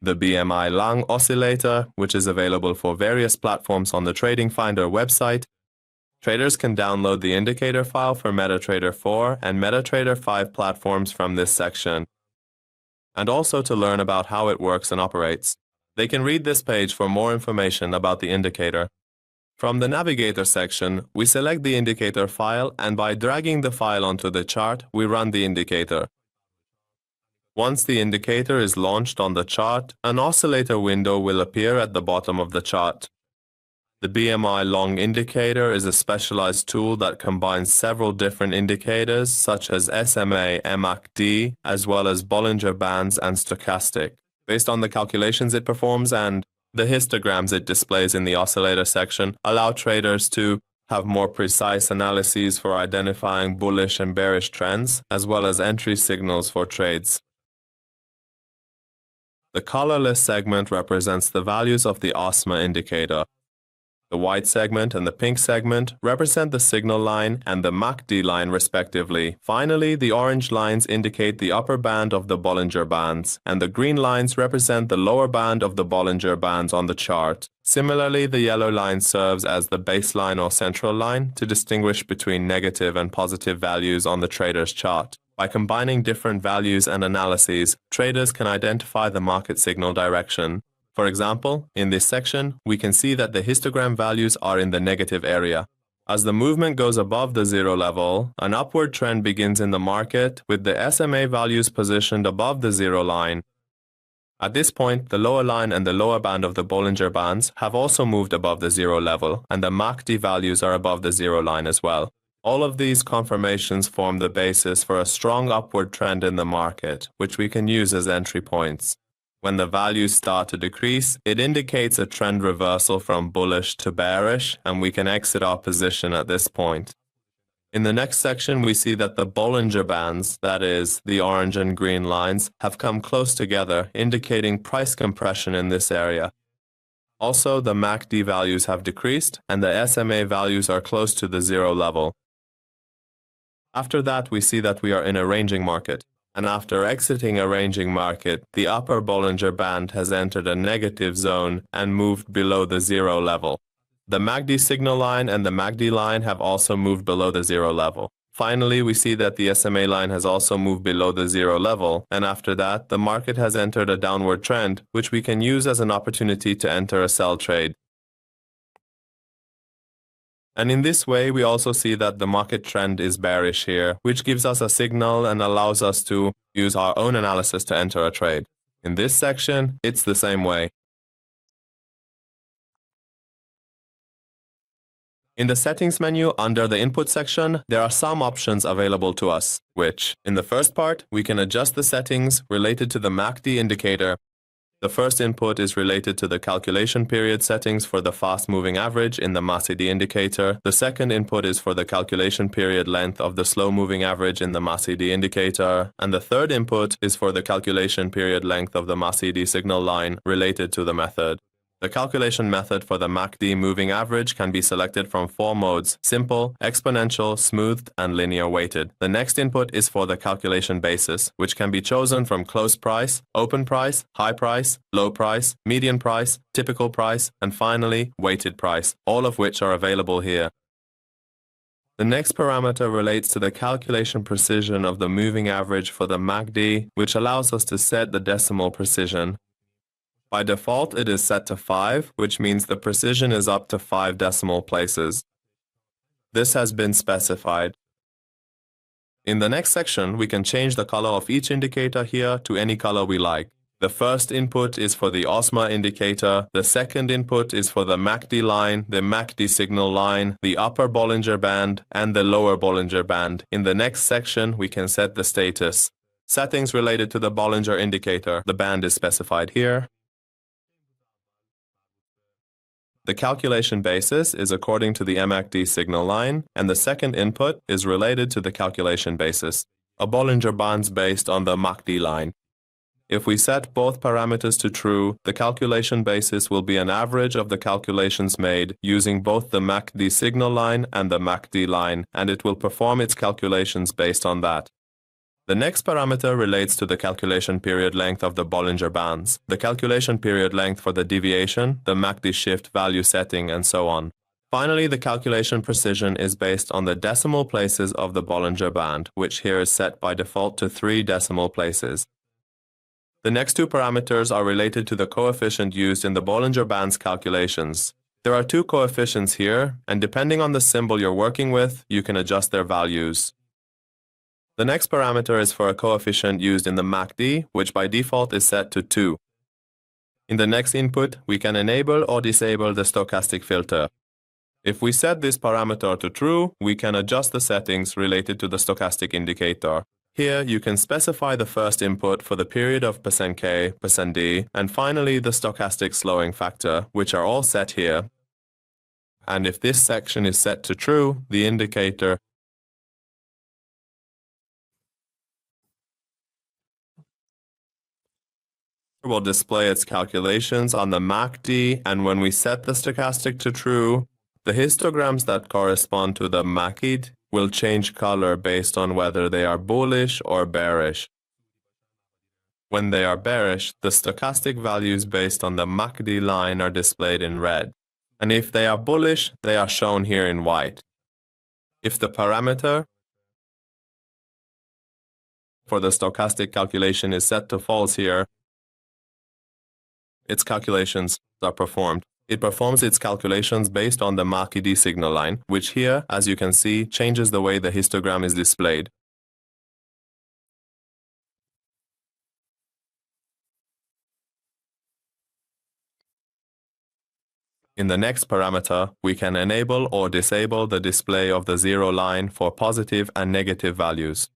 the BMI Long Oscillator, which is available for various platforms on the TradingFinder website. Traders can download the indicator file for MetaTrader 4 and MetaTrader 5 platforms from this section, and also to learn about how it works and operates. They can read this page for more information about the indicator. From the Navigator section, we select the indicator file, and by dragging the file onto the chart, we run the indicator. Once the indicator is launched on the chart, an oscillator window will appear at the bottom of the chart. The BMI Long Indicator is a specialized tool that combines several different indicators such as SMA, MACD, as well as Bollinger Bands and Stochastic, based on the calculations it performs, and the histograms it displays in the oscillator section allow traders to have more precise analyses for identifying bullish and bearish trends, as well as entry signals for trades. The colorless segment represents the values of the OSMA indicator. The white segment and the pink segment represent the signal line and the MACD line respectively. Finally, the orange lines indicate the upper band of the Bollinger Bands, and the green lines represent the lower band of the Bollinger Bands on the chart. Similarly, the yellow line serves as the baseline or central line to distinguish between negative and positive values on the trader's chart. By combining different values and analyses, traders can identify the market signal direction. For example, in this section, we can see that the histogram values are in the negative area. As the movement goes above the zero level, an upward trend begins in the market with the SMA values positioned above the zero line. At this point, the lower line and the lower band of the Bollinger Bands have also moved above the zero level, and the MACD values are above the zero line as well. All of these confirmations form the basis for a strong upward trend in the market, which we can use as entry points. When the values start to decrease, it indicates a trend reversal from bullish to bearish, and we can exit our position at this point. In the next section, we see that the Bollinger Bands, that is, the orange and green lines, have come close together, indicating price compression in this area. Also, the MACD values have decreased, and the SMA values are close to the zero level. After that, we see that we are in a ranging market. And after exiting a ranging market, the upper Bollinger Band has entered a negative zone and moved below the zero level. The MACD signal line and the MACD line have also moved below the zero level. Finally, we see that the SMA line has also moved below the zero level, and after that, the market has entered a downward trend, which we can use as an opportunity to enter a sell trade. And in this way, we also see that the market trend is bearish here, which gives us a signal and allows us to use our own analysis to enter a trade. In this section, it's the same way. In the settings menu under the input section, there are some options available to us, which, in the first part, we can adjust the settings related to the MACD indicator. The first input is related to the calculation period settings for the fast-moving average in the MACD indicator. The second input is for the calculation period length of the slow-moving average in the MACD indicator. And the third input is for the calculation period length of the MACD signal line related to the method. The calculation method for the MACD moving average can be selected from 4 modes: simple, exponential, smoothed, and linear weighted. The next input is for the calculation basis, which can be chosen from close price, open price, high price, low price, median price, typical price, and finally, weighted price, all of which are available here. The next parameter relates to the calculation precision of the moving average for the MACD, which allows us to set the decimal precision. By default, it is set to 5, which means the precision is up to 5 decimal places. This has been specified. In the next section, we can change the color of each indicator here to any color we like. The first input is for the OSMA indicator, the second input is for the MACD line, the MACD signal line, the upper Bollinger Band, and the lower Bollinger Band. In the next section, we can set the status. Settings related to the Bollinger indicator. The band is specified here. The calculation basis is according to the MACD signal line, and the second input is related to the calculation basis, a Bollinger Bands based on the MACD line. If we set both parameters to true, the calculation basis will be an average of the calculations made using both the MACD signal line and the MACD line, and it will perform its calculations based on that. The next parameter relates to the calculation period length of the Bollinger Bands, the calculation period length for the deviation, the MACD shift value setting, and so on. Finally, the calculation precision is based on the decimal places of the Bollinger Band, which here is set by default to 3 decimal places. The next 2 parameters are related to the coefficient used in the Bollinger Bands calculations. There are 2 coefficients here, and depending on the symbol you're working with, you can adjust their values. The next parameter is for a coefficient used in the MACD, which by default is set to 2. In the next input, we can enable or disable the stochastic filter. If we set this parameter to true, we can adjust the settings related to the stochastic indicator. Here, you can specify the first input for the period of %K, %D, and finally the stochastic slowing factor, which are all set here. And if this section is set to true, the indicator will display its calculations on the MACD, and when we set the stochastic to true, the histograms that correspond to the MACD will change color based on whether they are bullish or bearish. When they are bearish, the stochastic values based on the MACD line are displayed in red, and if they are bullish, they are shown here in white. If the parameter for the stochastic calculation is set to false here, its calculations are performed. It performs its calculations based on the MACD signal line, which here, as you can see, changes the way the histogram is displayed. In the next parameter, we can enable or disable the display of the zero line for positive and negative values.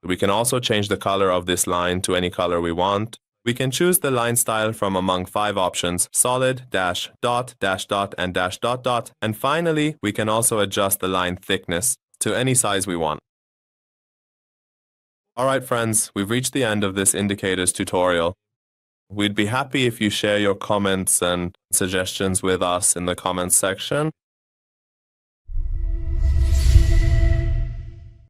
We can also change the color of this line to any color we want. We can choose the line style from among 5 options: solid, dash, dot, dash, dot, and dash, dot, dot. And finally, we can also adjust the line thickness to any size we want. Alright friends, we've reached the end of this indicators tutorial. We'd be happy if you share your comments and suggestions with us in the comments section.